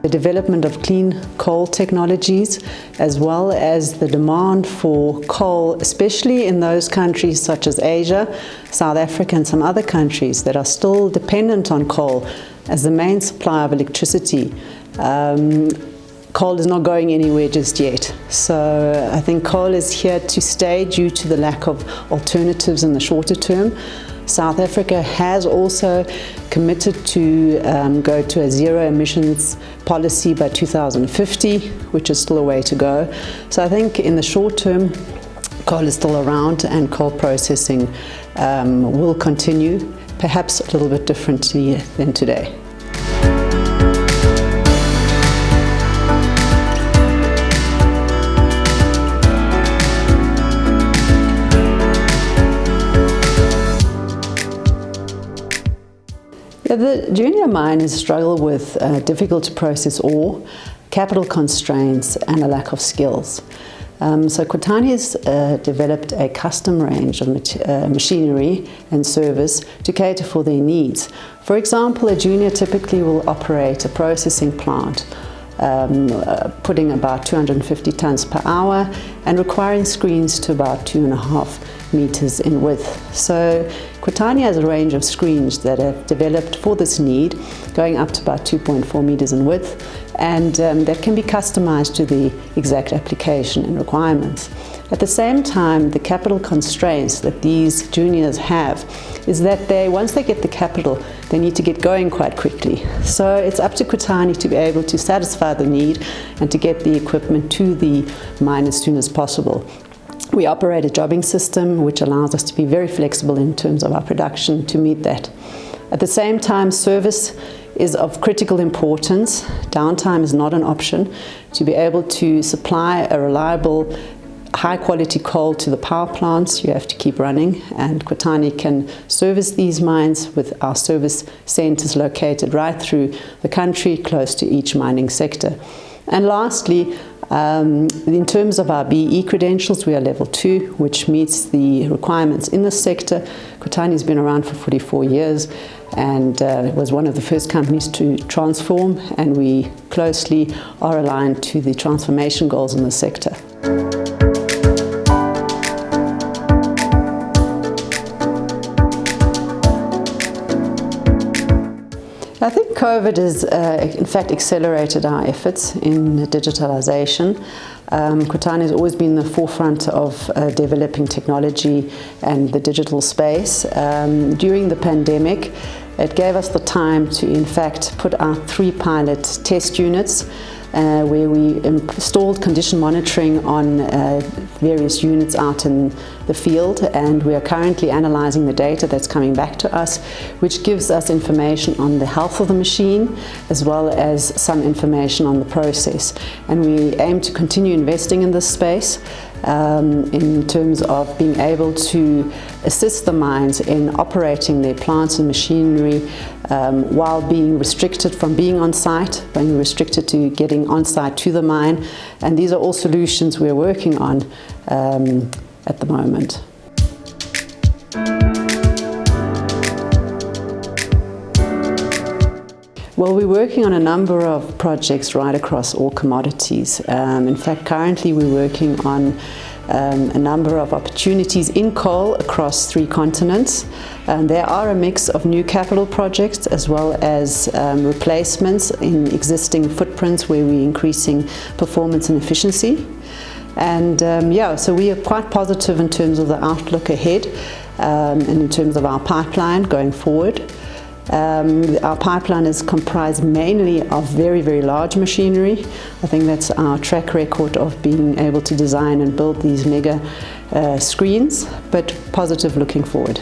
the development of clean coal technologies, as well as the demand for coal, especially in those countries such as Asia, South Africa and some other countries that are still dependent on coal as the main supply of electricity. Coal is not going anywhere just yet. So I think coal is here to stay due to the lack of alternatives in the shorter term. South Africa has also committed to go to a zero emissions policy by 2050, which is still a way to go. So I think in the short term, coal is still around and coal processing will continue, perhaps a little bit differently than today. The junior miners struggle with difficult to process ore, capital constraints and a lack of skills. So Kwatani has developed a custom range of machinery and service to cater for their needs. For example, a junior typically will operate a processing plant putting about 250 tons per hour and requiring screens to about 2.5 meters in width. So Kwatani has a range of screens that have developed for this need, going up to about 2.4 meters in width, and that can be customized to the exact application and requirements. At the same time, the capital constraints that these juniors have is that once they get the capital, they need to get going quite quickly. So it's up to Kwatani to be able to satisfy the need and to get the equipment to the mine as soon as possible. We operate a jobbing system which allows us to be very flexible in terms of our production to meet that. At the same time, service is of critical importance. Downtime is not an option. To be able to supply a reliable, high-quality coal to the power plants, you have to keep running, and Kwatani can service these mines with our service centres located right through the country, close to each mining sector. And lastly, in terms of our BE credentials, we are level 2, which meets the requirements in the sector. Kwatani has been around for 44 years and was one of the first companies to transform, and we closely are aligned to the transformation goals in the sector. I think COVID has in fact accelerated our efforts in digitalization. Kwatani has always been in the forefront of developing technology and the digital space. During the pandemic, it gave us the time to in fact put out 3 pilot test units where we installed condition monitoring on various units out in the field, and we are currently analyzing the data that's coming back to us, which gives us information on the health of the machine as well as some information on the process. And we aim to continue investing in this space in terms of being able to assist the mines in operating their plants and machinery while being restricted from being on site, being restricted to getting on site to the mine. And these are all solutions we're working on at the moment. Well, we're working on a number of projects right across all commodities. In fact, currently we're working on a number of opportunities in coal across 3 continents. There are a mix of new capital projects as well as replacements in existing footprints where we're increasing performance and efficiency. And so we are quite positive in terms of the outlook ahead and in terms of our pipeline going forward. Our pipeline is comprised mainly of very, very large machinery. I think that's our track record of being able to design and build these mega screens, but positive looking forward.